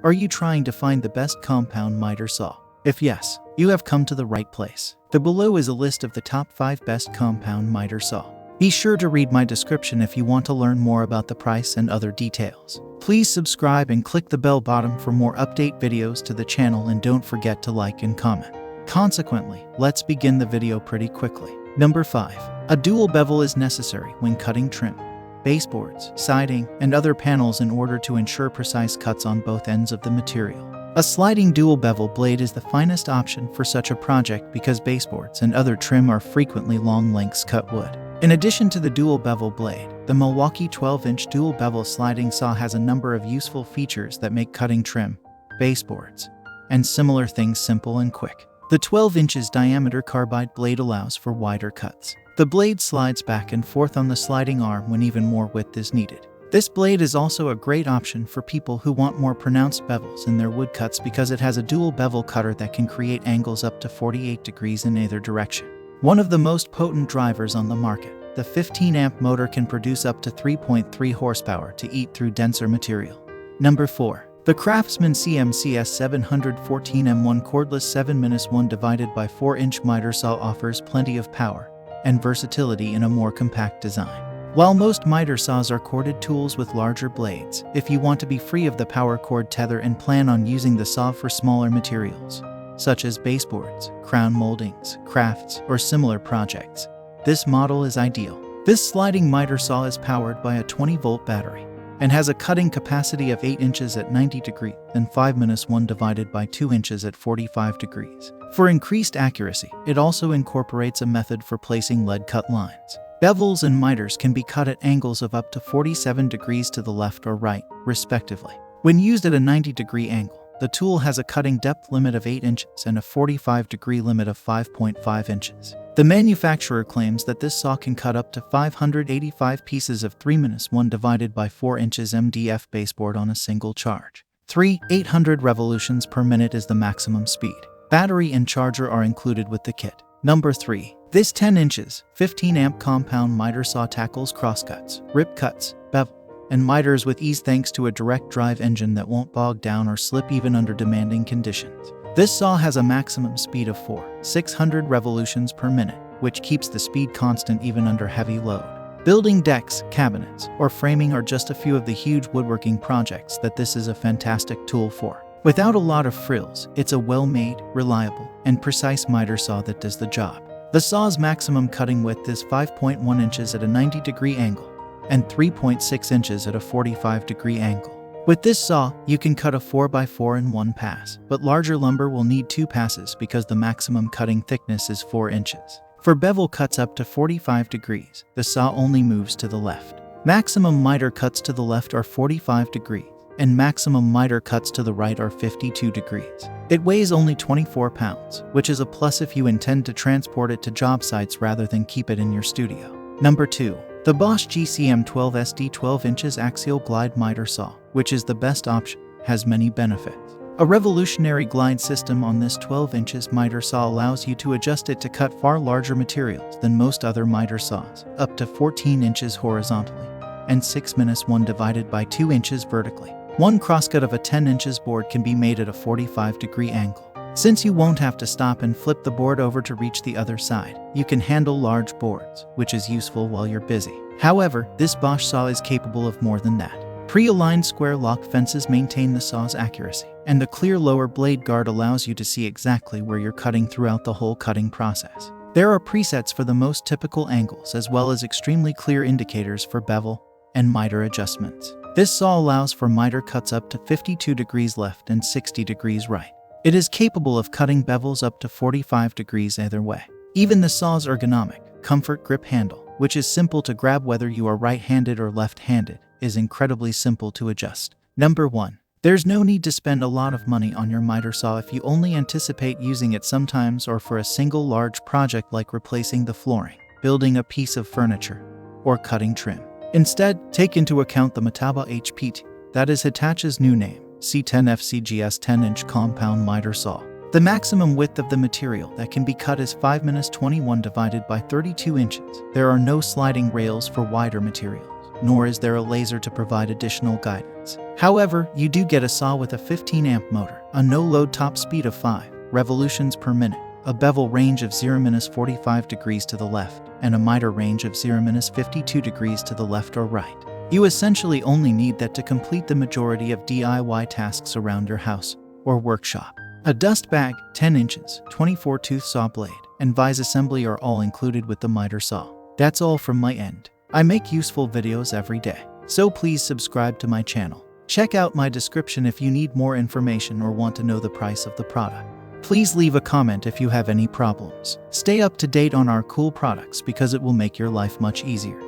Are you trying to find the best compound miter saw? If yes, you have come to the right place. The below is a list of the top 5 best compound miter saw. Be sure to read my description if you want to learn more about the price and other details. Please subscribe and click the bell button for more update videos to the channel, and don't forget to like and comment. Consequently, let's begin the video pretty quickly. Number 5. A dual bevel is necessary when cutting trim, baseboards, siding, and other panels in order to ensure precise cuts on both ends of the material. A sliding dual bevel blade is the finest option for such a project because baseboards and other trim are frequently long lengths cut wood. In addition to the dual bevel blade, the Milwaukee 12-inch dual bevel sliding saw has a number of useful features that make cutting trim, baseboards, and similar things simple and quick. The 12 inches diameter carbide blade allows for wider cuts. The blade slides back and forth on the sliding arm when even more width is needed. This blade is also a great option for people who want more pronounced bevels in their woodcuts because it has a dual bevel cutter that can create angles up to 48 degrees in either direction. One of the most potent drivers on the market, the 15-amp motor can produce up to 3.3 horsepower to eat through denser material. Number 4. The CRAFTSMAN CMCS 714M1 cordless 7-1 divided by 4-inch miter saw offers plenty of power and versatility in a more compact design. While most miter saws are corded tools with larger blades, if you want to be free of the power cord tether and plan on using the saw for smaller materials, such as baseboards, crown moldings, crafts, or similar projects, this model is ideal. This sliding miter saw is powered by a 20-volt battery and has a cutting capacity of 8 inches at 90 degrees and 5-1 divided by 2 inches at 45 degrees. For increased accuracy, it also incorporates a method for placing lead cut lines. Bevels and miters can be cut at angles of up to 47 degrees to the left or right, respectively. When used at a 90-degree angle, the tool has a cutting depth limit of 8 inches and a 45-degree limit of 5.5 inches. The manufacturer claims that this saw can cut up to 585 pieces of 3-1 divided by 4 inches MDF baseboard on a single charge. 800 revolutions per minute is the maximum speed. Battery and charger are included with the kit. Number 3. This 10 inches, 15-amp compound miter saw tackles crosscuts, rip cuts, bevel, and miters with ease thanks to a direct drive engine that won't bog down or slip even under demanding conditions. This saw has a maximum speed of 600 revolutions per minute, which keeps the speed constant even under heavy load. Building decks, cabinets, or framing are just a few of the huge woodworking projects that this is a fantastic tool for. Without a lot of frills, it's a well-made, reliable, and precise miter saw that does the job. The saw's maximum cutting width is 5.1 inches at a 90-degree angle and 3.6 inches at a 45-degree angle. With this saw, you can cut a 4x4 in one pass, but larger lumber will need 2 passes because the maximum cutting thickness is 4 inches. For bevel cuts up to 45 degrees, the saw only moves to the left. Maximum miter cuts to the left are 45 degrees, and maximum miter cuts to the right are 52 degrees. It weighs only 24 pounds, which is a plus if you intend to transport it to job sites rather than keep it in your studio. Number 2. The BOSCH GCM12SD 12 inches axial glide miter saw, which is the best option, has many benefits. A revolutionary glide system on this 12 inches miter saw allows you to adjust it to cut far larger materials than most other miter saws, up to 14 inches horizontally, and 6-1 divided by 2 inches vertically. One crosscut of a 10 inches board can be made at a 45-degree angle. Since you won't have to stop and flip the board over to reach the other side, you can handle large boards, which is useful while you're busy. However, this BOSCH saw is capable of more than that. Pre-aligned square lock fences maintain the saw's accuracy, and the clear lower blade guard allows you to see exactly where you're cutting throughout the whole cutting process. There are presets for the most typical angles as well as extremely clear indicators for bevel and miter adjustments. This saw allows for miter cuts up to 52 degrees left and 60 degrees right. It is capable of cutting bevels up to 45 degrees either way. Even the saw's ergonomic, comfort grip handle, which is simple to grab whether you are right-handed or left-handed, is incredibly simple to adjust. Number 1. There's no need to spend a lot of money on your miter saw if you only anticipate using it sometimes or for a single large project like replacing the flooring, building a piece of furniture, or cutting trim. Instead, take into account the Metabo HPT, that is Hitachi's new name, C10FCGS 10-inch compound miter saw. The maximum width of the material that can be cut is 5-21 divided by 32 inches. There are no sliding rails for wider materials. nor is there a laser to provide additional guidance. However, you do get a saw with a 15-amp motor, a no-load top speed of 5 revolutions per minute, a bevel range of 0-45 degrees to the left, and a miter range of 0-52 degrees to the left or right. You essentially only need that to complete the majority of DIY tasks around your house or workshop. A dust bag, 10 inches, 24-tooth saw blade, and vise assembly are all included with the miter saw. That's all from my end. I make useful videos every day, so please subscribe to my channel. Check out my description if you need more information or want to know the price of the product. Please leave a comment if you have any problems. Stay up to date on our cool products because it will make your life much easier.